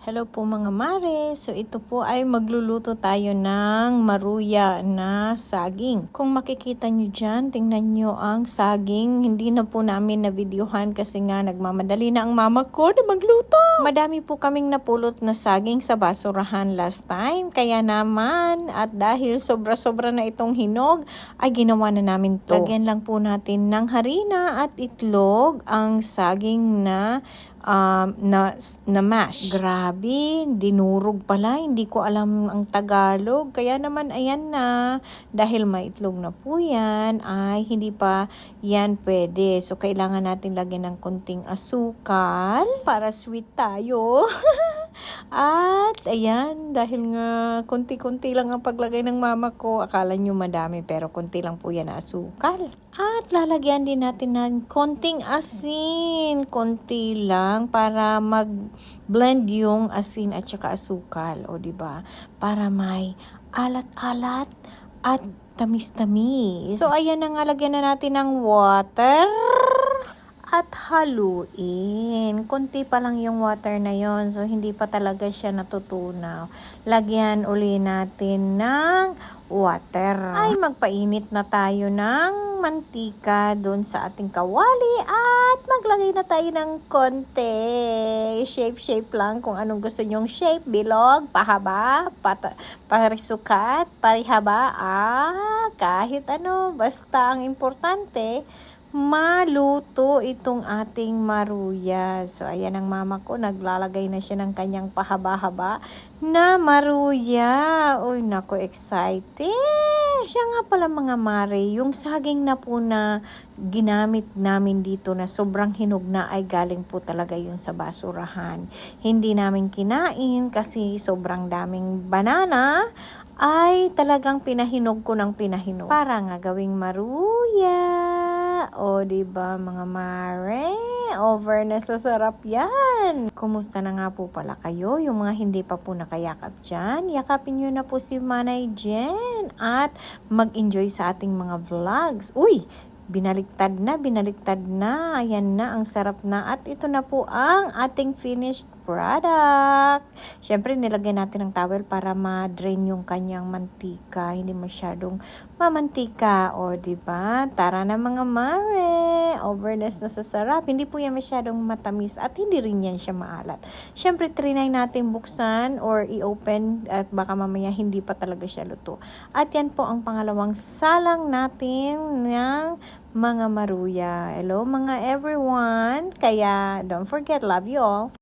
Hello po mga mare. So ito po ay magluluto tayo ng maruya na saging. Kung makikita nyo dyan, tingnan nyo ang saging. Hindi na po namin na-videohan kasi nga nagmamadali na ang mama ko na magluto. Madami po kaming napulot na saging sa basurahan last time. Kaya naman, at dahil sobra-sobra na itong hinog, ay ginawa na namin to. Lagyan lang po natin ng harina at itlog ang saging na mash. Grabe, dinurog pala. Hindi ko alam ang Tagalog. Kaya naman, ayan na. Dahil may itlog na po yan, ay hindi pa yan pwede. So, kailangan natin lagyan ng konting asukal para sweet tayo. At, ayan, dahil nga konti-konti lang ang paglagay ng mama ko. Akala nyo madami, pero konti lang po yan na asukal. At lalagyan din natin ng konting asin. Konti lang para mag-blend yung asin at saka asukal. O, diba? Para may alat-alat at tamis-tamis. So, ayan na nga, lagyan na natin ng water. At haluin. Konti pa lang yung water na yon, so hindi pa talaga siya natutunaw. Lagyan uli natin ng water. Ay, magpainit na tayo ng mantika doon sa ating kawali at maglagay na tayo ng konti. Shape lang kung anong gusto nyong shape. Bilog, pahaba, parisukat, parihaba, kahit ano. Basta ang importante, maluto itong ating maruya. So, ayan ang mama ko. Naglalagay na siya ng kanyang pahaba-haba na maruya. Uy, nako, excited. Siya nga pala mga mare, yung saging na po na ginamit namin dito na sobrang hinog na ay galing po talaga yun sa basurahan. Hindi namin kinain kasi sobrang daming banana ay talagang pinahinog ko ng pinahinog. Para nga gawing maruya. O, diba mga mare? Over na sa sarap yan. Kumusta na nga po pala kayo? Yung mga hindi pa po nakayakap dyan, yakapin nyo na po si Manay Jen at mag-enjoy sa ating mga vlogs. Uy! Binaliktad na. Ayan na, ang sarap na. At ito na po ang ating finished product. Siyempre, nilagyan natin ng towel para ma-drain yung kanyang mantika. Hindi masyadong mamantika. O, diba? Tara na mga mare. Overness na sa sarap. Hindi po yan masyadong matamis at hindi rin yan siya maalat. Siyempre, trinay natin buksan or i-open at baka mamaya hindi pa talaga siya luto. At yan po ang pangalawang salang natin ng mga maruya. Hello mga everyone. Kaya don't forget, love you all.